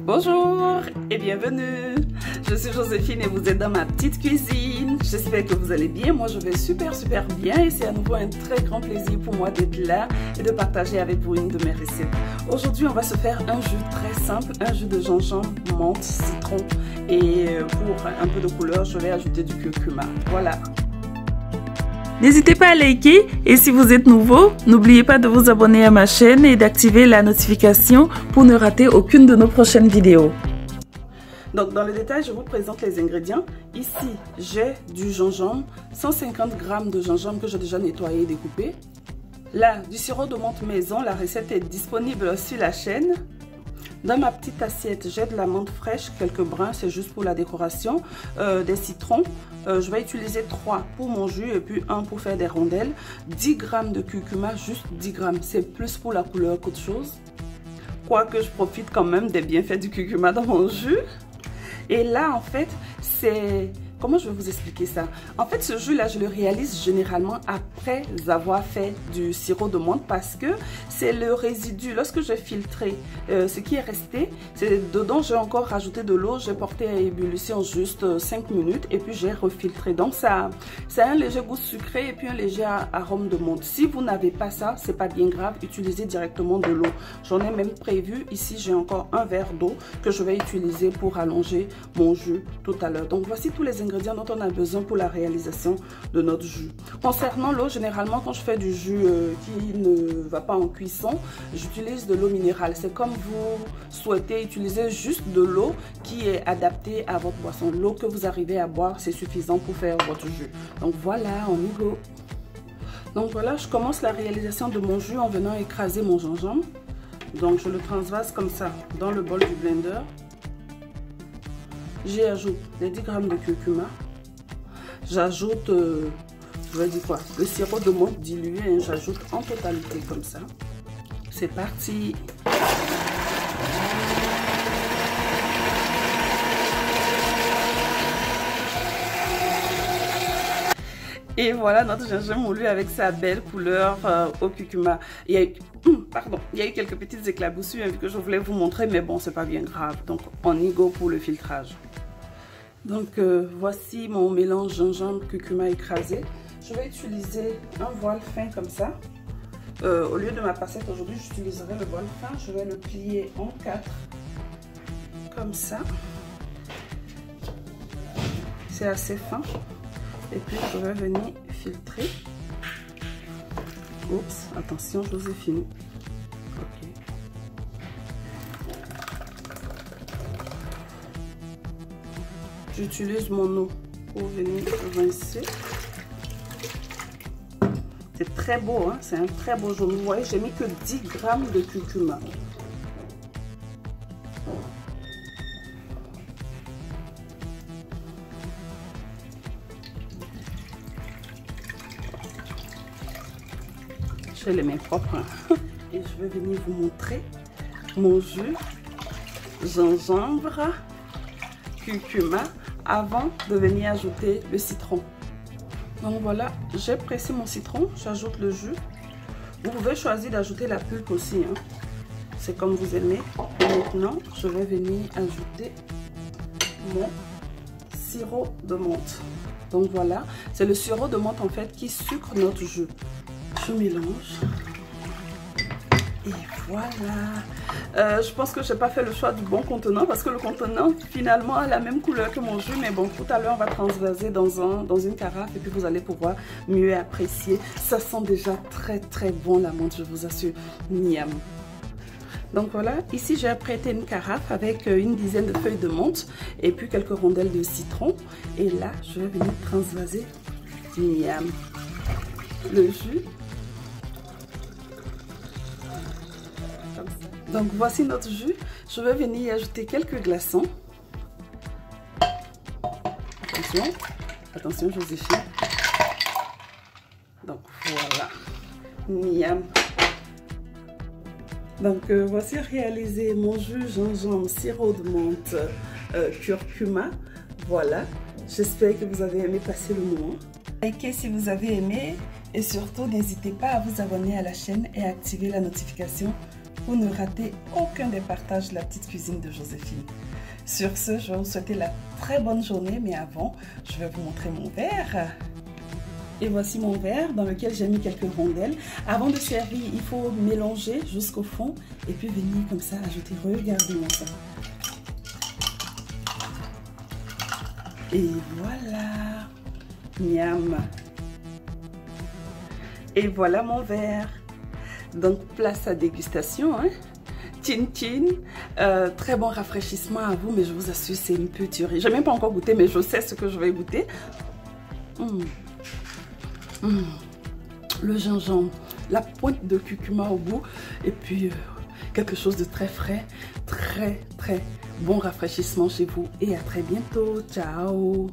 Bonjour et bienvenue. Je suis Joséphine et vous êtes dans ma petite cuisine. J'espère que vous allez bien. Moi je vais super bien et c'est à nouveau un très grand plaisir pour moi d'être là et de partager avec vous une de mes recettes. Aujourd'hui on va se faire un jus très simple, un jus de gingembre, menthe, citron et pour un peu de couleur je vais ajouter du curcuma. Voilà. N'hésitez pas à liker et si vous êtes nouveau, n'oubliez pas de vous abonner à ma chaîne et d'activer la notification pour ne rater aucune de nos prochaines vidéos. Donc dans le détail, je vous présente les ingrédients. Ici, j'ai du gingembre, 150 g de gingembre que j'ai déjà nettoyé et découpé. Là, du sirop de menthe maison, la recette est disponible sur la chaîne. Dans ma petite assiette, j'ai de la menthe fraîche, quelques brins, c'est juste pour la décoration, des citrons. Je vais utiliser 3 pour mon jus et puis 1 pour faire des rondelles. 10 g de curcuma, juste 10 g, c'est plus pour la couleur qu'autre chose. Quoique je profite quand même des bienfaits du curcuma dans mon jus. Et là, en fait, c'est... Comment je vais vous expliquer ça? En fait, ce jus-là, je le réalise généralement après avoir fait du sirop de menthe parce que c'est le résidu. Lorsque j'ai filtré ce qui est resté, c'est dedans, j'ai encore rajouté de l'eau. J'ai porté à ébullition juste 5 minutes et puis j'ai refiltré. Donc, ça a un léger goût sucré et puis un léger arôme de menthe. Si vous n'avez pas ça, c'est pas bien grave. Utilisez directement de l'eau. J'en ai même prévu. Ici, j'ai encore un verre d'eau que je vais utiliser pour allonger mon jus tout à l'heure. Donc, voici tous les ingrédients dont on a besoin pour la réalisation de notre jus. Concernant l'eau, généralement quand je fais du jus qui ne va pas en cuisson, j'utilise de l'eau minérale. C'est comme vous souhaitez utiliser juste de l'eau qui est adaptée à votre boisson. L'eau que vous arrivez à boire, c'est suffisant pour faire votre jus. Donc voilà, on y go. Donc voilà, je commence la réalisation de mon jus en venant écraser mon gingembre. Donc je le transvase comme ça dans le bol du blender. J'y ajoute les 10 g de curcuma. J'ajoute, je vais dire quoi, le sirop de menthe dilué. Hein, j'ajoute en totalité comme ça. C'est parti. Et voilà notre gingembre moulu avec sa belle couleur au curcuma. Il y a eu quelques petites éclaboussures vu que je voulais vous montrer, mais bon, c'est pas bien grave. Donc, on y go pour le filtrage. Donc, voici mon mélange gingembre-curcuma écrasé. Je vais utiliser un voile fin comme ça. Au lieu de ma passette aujourd'hui, j'utiliserai le voile fin. Je vais le plier en 4 comme ça. C'est assez fin. Et puis, je vais venir filtrer. Oups, attention, Joséphine. Ok. J'utilise mon eau pour venir rincer. C'est très beau, hein? C'est un très beau jaune. Vous voyez, j'ai mis que 10 g de curcuma. J'ai les mains propres. Hein? Et je vais venir vous montrer mon jus gingembre, curcuma, avant de venir ajouter le citron. Donc voilà, j'ai pressé mon citron, j'ajoute le jus. Vous pouvez choisir d'ajouter la pulpe aussi, hein. C'est comme vous aimez. Et maintenant, je vais venir ajouter mon sirop de menthe. Donc voilà, c'est le sirop de menthe en fait qui sucre notre jus. Je mélange. Et voilà. Je pense que je n'ai pas fait le choix du bon contenant parce que le contenant finalement a la même couleur que mon jus. Mais bon, tout à l'heure on va transvaser dans une carafe et puis vous allez pouvoir mieux apprécier. Ça sent déjà très bon la menthe, je vous assure. Miam. Donc voilà, ici j'ai apprêté une carafe avec une dizaine de feuilles de menthe et puis quelques rondelles de citron. Et là, je vais venir transvaser miam, le jus. Donc voici notre jus. Je vais venir y ajouter quelques glaçons. Attention, attention Joséphine. Donc voilà. Miam. Donc voici réalisé mon jus gingembre, sirop de menthe, curcuma. Voilà. J'espère que vous avez aimé passer le moment. Likez si vous avez aimé et surtout n'hésitez pas à vous abonner à la chaîne et à activer la notification pour ne rater aucun des partages de la petite cuisine de Joséphine. Sur ce, je vais vous souhaiter la très bonne journée, mais avant, je vais vous montrer mon verre. Et voici mon verre dans lequel j'ai mis quelques rondelles. Avant de servir, il faut mélanger jusqu'au fond et puis venir comme ça ajouter. Regardez-moi ça. Et voilà. Miam. Et voilà mon verre. Donc place à dégustation. Hein? Tchin tchin. Très bon rafraîchissement à vous, mais je vous assure, c'est une pure tuerie. Je n'ai même pas encore goûté, mais je sais ce que je vais goûter. Le gingembre, la pointe de curcuma au bout, et puis quelque chose de très frais, très bon rafraîchissement chez vous. Et à très bientôt. Ciao.